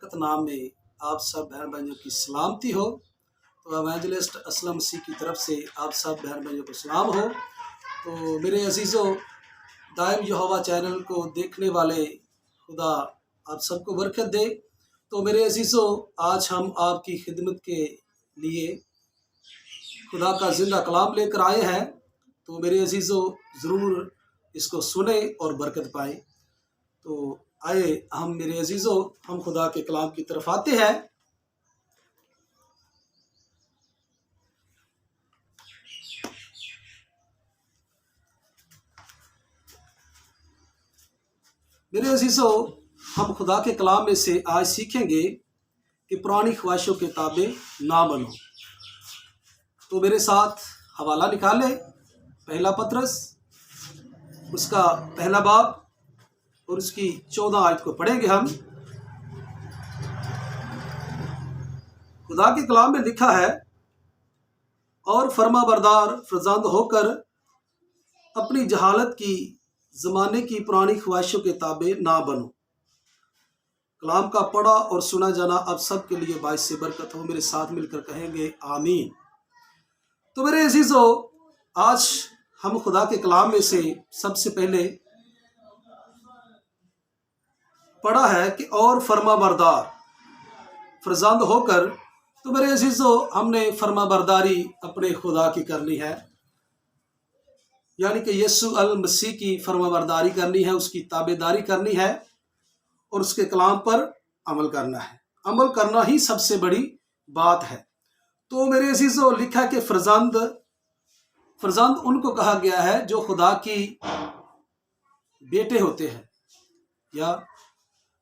बरकत नाम में आप सब बहन भाइयों की सलामती हो। तो एवेंजलिस्ट असलम मसीह की तरफ से आप सब बहन भाइयों को सलाम हो। तो मेरे अजीज़ों, दायम यहोवा चैनल को देखने वाले खुदा आप सबको बरकत दे। तो मेरे अजीज़ों, आज हम आपकी खिदमत के लिए खुदा का जिंदा कलाम लेकर आए हैं। तो मेरे अजीज़ों, ज़रूर इसको सुने और बरकत पाए। तो आए हम मेरे अजीज़ों, हम खुदा के कलाम की तरफ आते हैं। मेरे अजीज़ों, हम खुदा के कलाम में से आज सीखेंगे कि पुरानी ख्वाहिशों के ताबे ना बनो। तो मेरे साथ हवाला निकालें, पहला पतरस उसका पहला बाब और उसकी 14 आयत को पढ़ेंगे हम। खुदा के कलाम में लिखा है, और फर्मा बरदार फरजंद होकर अपनी जहालत की ज़माने की पुरानी ख्वाहिशों के ताबे ना बनो। कलाम का पढ़ा और सुना जाना अब सब के लिए बाइस से बरकत हो। मेरे साथ मिलकर कहेंगे आमीन। तो मेरे अजीज़ों, आज हम खुदा के कलाम में से सबसे पहले पढ़ा है कि और फर्मा बरदार फरजंद होकर। तो मेरे अजीज़ों, हमने फर्मा बरदारी अपने खुदा की करनी है, यानी कि यीशु अल मसीह की फर्मा बरदारी करनी है, उसकी ताबेदारी करनी है और उसके कलाम पर अमल करना है। अमल करना ही सबसे बड़ी बात है। तो मेरे अजीज़ों, लिखा कि फरजंद उनको कहा गया है जो खुदा की बेटे होते हैं। या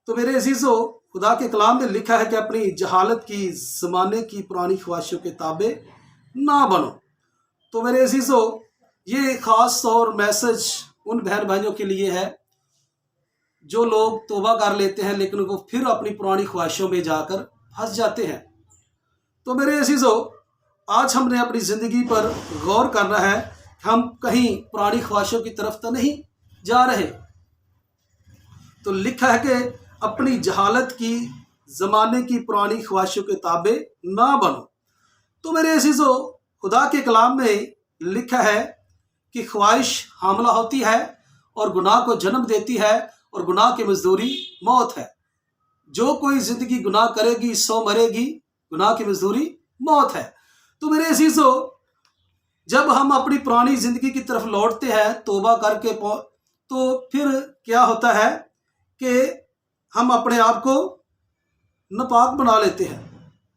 तो मेरे अजीज़ों, खुदा के कलाम में लिखा है कि अपनी जहालत की ज़माने की पुरानी ख्वाहिशों के ताबे ना बनो। तो मेरे अजीज़ों, ये ख़ास तौर मैसेज उन बहन भाइयों के लिए है जो लोग तौबा कर लेते हैं लेकिन वो फिर अपनी पुरानी ख्वाहिशों में जाकर फंस जाते हैं। तो मेरे अजीज़ों, आज हमने अपनी ज़िंदगी पर गौर करना है कि हम कहीं पुरानी ख्वाहिशों की तरफ तो नहीं जा रहे। तो लिखा है कि अपनी जहालत की ज़माने की पुरानी ख्वाहिशों के ताबे ना बनो। तो मेरे अजीज़ों, खुदा के कलाम में लिखा है कि ख्वाहिश हामला होती है और गुनाह को जन्म देती है और गुनाह की मजदूरी मौत है। जो कोई ज़िंदगी गुनाह करेगी सो मरेगी, गुनाह की मजदूरी मौत है। तो मेरे अजीज़ों, जब हम अपनी पुरानी ज़िंदगी की तरफ लौटते हैं तौबा करके, तो फिर क्या होता है कि हम अपने आप को नापाक बना लेते हैं।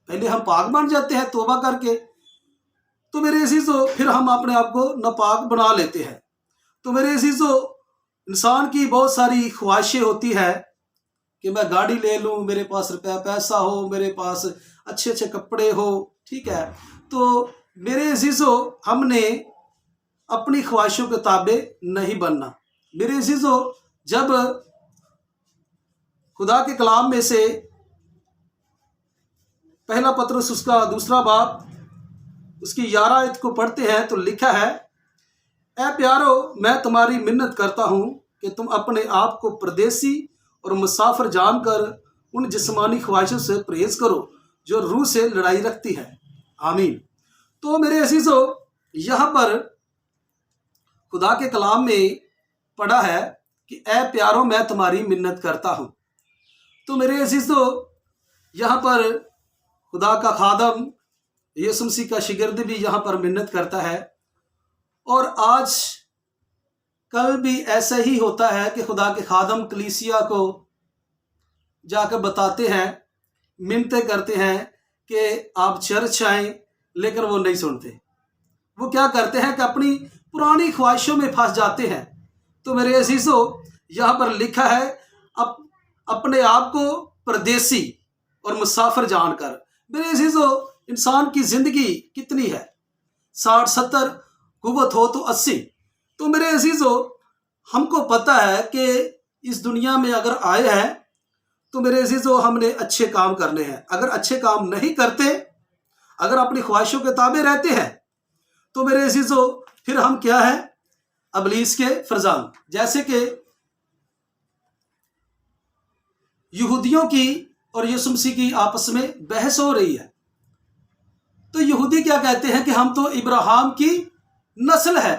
पहले हम पाक बन जाते हैं तौबा करके, तो मेरे अजीज़ों फिर हम अपने आप को नापाक बना लेते हैं। तो मेरे अजीज़ों, इंसान की बहुत सारी ख्वाहिशें होती है कि मैं गाड़ी ले लूँ, मेरे पास रुपया पैसा हो, मेरे पास अच्छे अच्छे कपड़े हो, ठीक है। तो मेरे अजीज़ों, हमने अपनी ख्वाहिशों के ताबे नहीं बनना। मेरे अजीज़ों, जब खुदा के कलाम में से पहला पतरस उसका दूसरा बाब उसकी 11 आयत को पढ़ते हैं तो लिखा है, ऐ प्यारो, मैं तुम्हारी मिन्नत करता हूँ कि तुम अपने आप को परदेसी और मुसाफिर जानकर उन जिस्मानी ख्वाहिशों से परहेज करो जो रूह से लड़ाई रखती है। आमीन। तो मेरे अजीज़ों, यहाँ पर खुदा के कलाम में पढ़ा है कि ऐ प्यारो, मैं तुम्हारी मिन्नत करता हूँ। तो मेरे अजीज़ों, यहाँ पर खुदा का खादम यीशु मसीह का शिगिर्द भी यहाँ पर मिन्नत करता है। और आज कल भी ऐसा ही होता है कि खुदा के खादम कलीसिया को जाकर बताते हैं, मिन्नतें करते हैं कि आप चर्च आएँ, लेकिन वो नहीं सुनते। वो क्या करते हैं कि अपनी पुरानी ख्वाहिशों में फंस जाते हैं। तो मेरे अजीज़ों, यहाँ पर लिखा है, अपने आप को परदेसी और मुसाफिर जानकर। मेरे अजीज़ों, इंसान की ज़िंदगी कितनी है? 60-70, कुव्वत हो तो 80। तो मेरे अजीज़ों, हमको पता है कि इस दुनिया में अगर आए हैं तो मेरे अजीज़ों हमने अच्छे काम करने हैं। अगर अच्छे काम नहीं करते, अगर अपनी ख्वाहिशों के ताबे रहते हैं, तो मेरे अजीज़ों फिर हम क्या हैं? इब्लीस के फरजान। जैसे कि यहूदियों की اور یسوع مسیح کی آپس میں بحث ہو رہی ہے۔ تو یہودی کیا کہتے ہیں کہ ہم تو ابراہیم کی نسل ہے،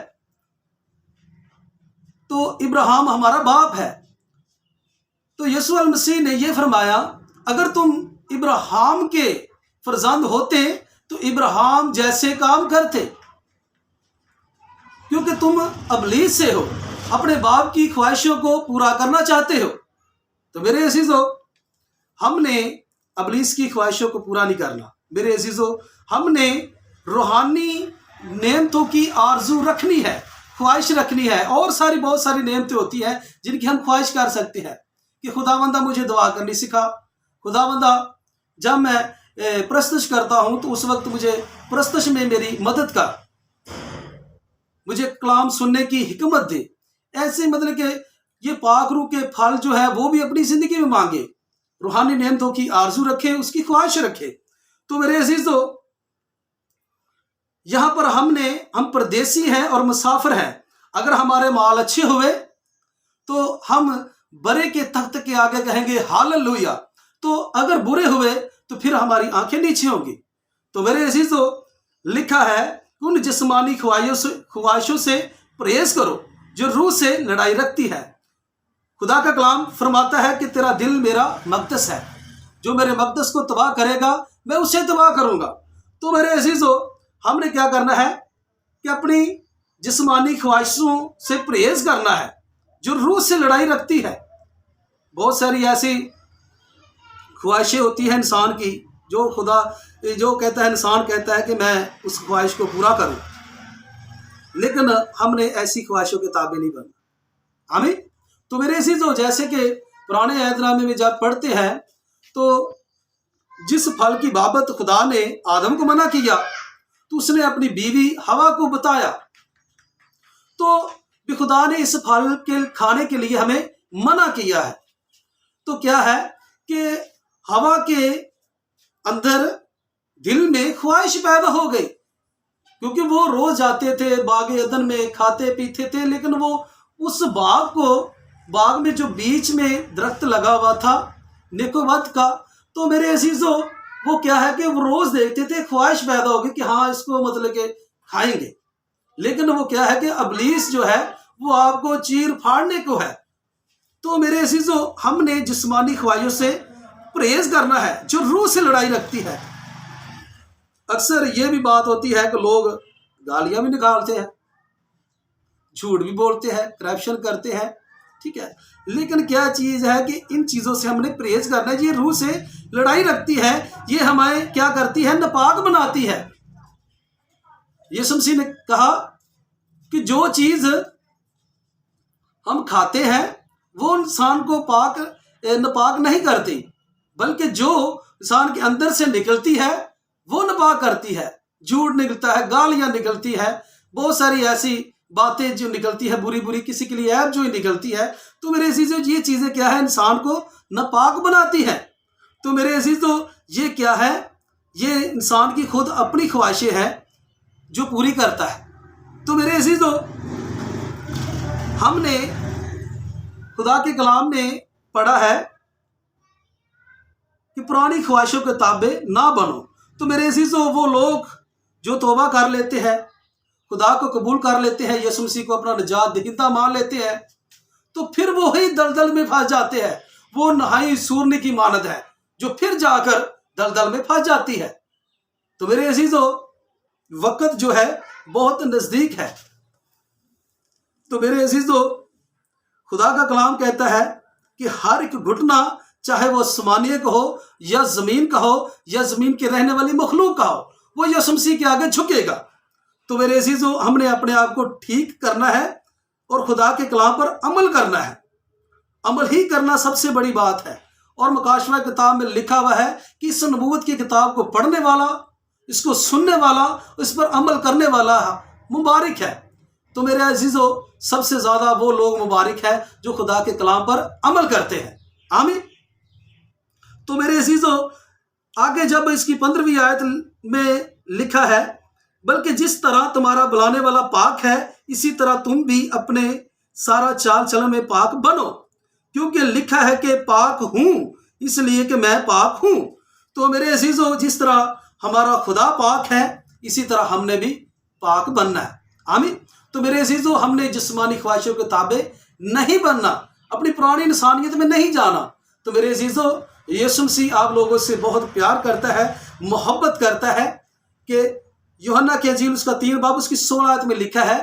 تو ابراہیم ہمارا باپ ہے۔ تو یسوع المسیح نے یہ فرمایا، اگر تم ابراہیم کے فرزند ہوتے تو ابراہیم جیسے کام کرتے، کیونکہ تم ابلیس سے ہو، اپنے باپ کی خواہشوں کو پورا کرنا چاہتے ہو۔ تو میرے عزیزو، ہم نے ابلیس کی خواہشوں کو پورا نہیں کرنا۔ میرے عزیزو، ہم نے روحانی نعمتوں کی آرزو رکھنی ہے، خواہش رکھنی ہے، اور بہت ساری نعمتیں ہوتی ہیں جن کی ہم خواہش کر سکتے ہیں کہ خداوندہ مجھے دعا کرنی سکھا، خداوندہ جب میں پرستش کرتا ہوں تو اس وقت مجھے پرستش میں میری مدد کر، مجھے کلام سننے کی حکمت دے۔ ایسے مطلب کہ یہ پاک روح کے پھل جو ہے وہ بھی اپنی زندگی میں مانگے، روحانی نعمتوں کی آرزو رکھے، اس کی خواہش رکھے۔ تو میرے عزیزو، یہاں پر ہم پردیسی ہیں اور مسافر ہیں۔ اگر ہمارے مال اچھے ہوئے تو ہم برے کے تخت کے آگے کہیں گے ہاللویا، تو اگر برے ہوئے تو پھر ہماری آنکھیں نیچے ہوں گی۔ تو میرے عزیزو، لکھا ہے ان جسمانی خواہشوں سے پرہیز کرو جو روح سے لڑائی رکھتی ہے۔ خدا کا کلام فرماتا ہے کہ تیرا دل میرا مقدس ہے، جو میرے مقدس کو تباہ کرے گا میں اسے تباہ کروں گا۔ تو میرے عزیزو، ہم نے کیا کرنا ہے کہ اپنی جسمانی خواہشوں سے پرہیز کرنا ہے جو روح سے لڑائی رکھتی ہے۔ بہت ساری ایسی خواہشیں ہوتی ہیں انسان کی جو کہتا ہے، انسان کہتا ہے کہ میں اس خواہش کو پورا کروں، لیکن ہم نے ایسی خواہشوں کے تابع نہیں بننا۔ آمین۔ تو میرے عزیزو، جیسے کہ پرانے عہد نامے میں جب پڑھتے ہیں تو جس پھل کی بابت خدا نے آدم کو منع کیا تو اس نے اپنی بیوی ہوا کو بتایا، تو بھی خدا نے اس پھل کے کھانے کے لیے ہمیں منع کیا ہے۔ تو کیا ہے کہ ہوا کے اندر دل میں خواہش پیدا ہو گئی، کیونکہ وہ روز جاتے تھے باغ عدن میں، کھاتے پیتے تھے، لیکن وہ اس باغ میں جو بیچ میں درخت لگا ہوا تھا نیکوبت کا، تو میرے عزیزو وہ کیا ہے کہ وہ روز دیکھتے تھے، خواہش پیدا ہوگی کہ ہاں اس کو مطلب کہ کھائیں گے، لیکن وہ کیا ہے کہ ابلیس جو ہے وہ آپ کو چیر پھاڑنے کو ہے۔ تو میرے عزیزو، ہم نے جسمانی خواہشوں سے پرہیز کرنا ہے جو روح سے لڑائی رکھتی ہے۔ اکثر یہ بھی بات ہوتی ہے کہ لوگ گالیاں بھی نکالتے ہیں، جھوٹ بھی بولتے ہیں، کرپشن کرتے ہیں، ٹھیک ہے، لیکن کیا چیز ہے کہ ان چیزوں سے ہم نے پرہیز کرنا ہے۔ یہ روح سے لڑائی رکھتی ہے، یہ ہمیں کیا کرتی ہے؟ ناپاک بناتی ہے۔ یسوع مسیح نے کہا کہ جو چیز ہم کھاتے ہیں وہ انسان کو ناپاک نہیں کرتی، بلکہ جو انسان کے اندر سے نکلتی ہے وہ ناپاک کرتی ہے۔ جھوٹ نکلتا ہے، گالیاں نکلتی ہے، بہت ساری ایسی باتیں جو نکلتی ہے، بری کسی کے لیے عیب جو نکلتی ہے۔ تو میرے عزیزو، یہ چیزیں کیا ہے؟ انسان کو ناپاک بناتی ہے۔ تو میرے عزیزو، یہ کیا ہے؟ یہ انسان کی خود اپنی خواہشیں ہیں جو پوری کرتا ہے۔ تو میرے عزیزو، ہم نے خدا کے کلام میں پڑھا ہے کہ پرانی خواہشوں کے تابع نہ بنو۔ تو میرے عزیزو، وہ لوگ جو توبہ کر لیتے ہیں، خدا کو قبول کر لیتے ہیں، یسوع مسیح کو اپنا نجات دہندہ مان لیتے ہیں، تو پھر وہی دلدل میں پھنس جاتے ہیں۔ وہ نہائی سورنے کی مانند ہے جو پھر جا کر دلدل میں پھنس جاتی ہے۔ تو میرے عزیزو، وقت جو ہے بہت نزدیک ہے۔ تو میرے عزیزو، خدا کا کلام کہتا ہے کہ ہر ایک گھٹنا، چاہے وہ آسمانیہ کا ہو یا زمین کا ہو یا زمین کے رہنے والی مخلوق کا ہو، وہ یسوع مسیح کے آگے جھکے گا۔ تو میرے عزیزو، ہم نے اپنے آپ کو ٹھیک کرنا ہے اور خدا کے کلام پر عمل کرنا ہے۔ عمل ہی کرنا سب سے بڑی بات ہے، اور مکاشفہ کتاب میں لکھا ہوا ہے کہ اس نبوت کی کتاب کو پڑھنے والا، اس کو سننے والا، اس پر عمل کرنے والا مبارک ہے۔ تو میرے عزیزو، سب سے زیادہ وہ لوگ مبارک ہے جو خدا کے کلام پر عمل کرتے ہیں۔ آمین۔ تو میرے عزیزو، آگے جب اس کی 15ویں آیت میں لکھا ہے، بلکہ جس طرح تمہارا بلانے والا پاک ہے اسی طرح تم بھی اپنے سارا چال چلن میں پاک بنو، کیونکہ لکھا ہے کہ پاک ہوں इसलिए कि मैं पाक हूँ। तो मेरे अजीजों, जिस तरह हमारा खुदा पाक है, इसी तरह हमने भी पाक बनना है। आमीन। तो मेरे अजीजों, हमने जिस्मानी ख्वाहिशों के ताबे नहीं बनना, अपनी पुरानी इंसानियत में नहीं जाना। तो मेरे अजीजों, यीशु मसीह आप लोगों से बहुत प्यार करता है, मोहब्बत करता है कि यूहन्ना की इंजील उसका 3 बाब उसकी 16 आयत में लिखा है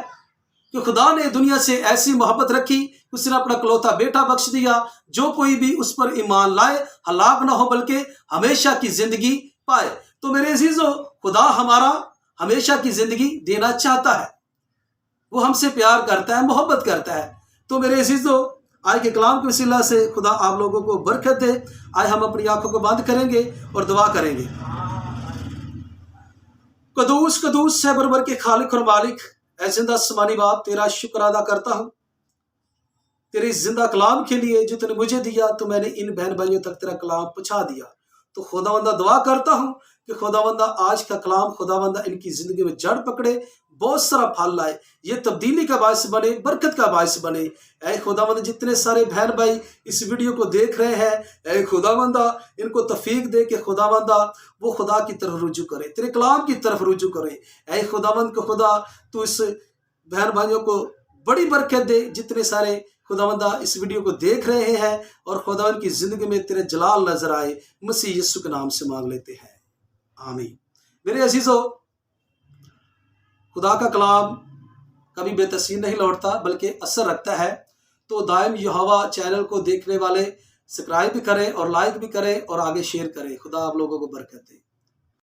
कि खुदा ने दुनिया से ऐसी मोहब्बत रखी, उसने अपना इकलौता बेटा बख्श दिया, जो कोई भी उस पर ईमान लाए हलाक ना हो बल्कि हमेशा की जिंदगी पाए। तो मेरे अजीजों, खुदा हमारा हमेशा की जिंदगी देना चाहता है, वो हमसे प्यार करता है, मोहब्बत करता है। तो मेरे अजीजों, आज के कलाम के वसीला से खुदा आप लोगों को बरकत दे। आज हम अपनी आंखों को बंद करेंगे और दुआ करेंगे। कदूस कदूस है बरबर के खालिक और मालिक, ऐ जिंदा आसमानी बाप, तेरा शुक्र अदा करता हूँ तेरे इस जिंदा कलाम के लिए जो तूने मुझे दिया, तो मैंने इन बहन भाइयों तक तेरा कलाम पहुंचा दिया। तो खुदावंदा दुआ करता हूँ कि खुदावंदा आज का कलाम खुदावंदा इनकी जिंदगी में जड़ पकड़े, बहुत सारा फल लाए, ये तब्दीली का बायस बने, बरकत का बायस बने। ऐ खुदावंदा, जितने सारे बहन भाई इस वीडियो को देख रहे हैं, ऐ खुदावंदा इनको तौफीक दे कि खुदावंदा वो खुदा की तरफ रुजू करे, तेरे कलाम की तरफ रुजू करे। ऐ खुदावंद को खुदा तू इस बहन भाइयों को बड़ी बरकत दे, जितने सारे खुदावंदा इस वीडियो को देख रहे हैं, और खुदावंद की जिंदगी में तेरे जलाल नजर आए। मसीह यीशु के नाम से मांग लेते हैं, आमीन। मेरे अजीजों, खुदा का कलाम कभी बेतसीर नहीं लौटता बल्कि असर रखता है। तो दायम यहोवा चैनल को देखने वाले सब्सक्राइब भी करें और लाइक भी करें और आगे शेयर करें। खुदा आप लोगों को बरकत दे।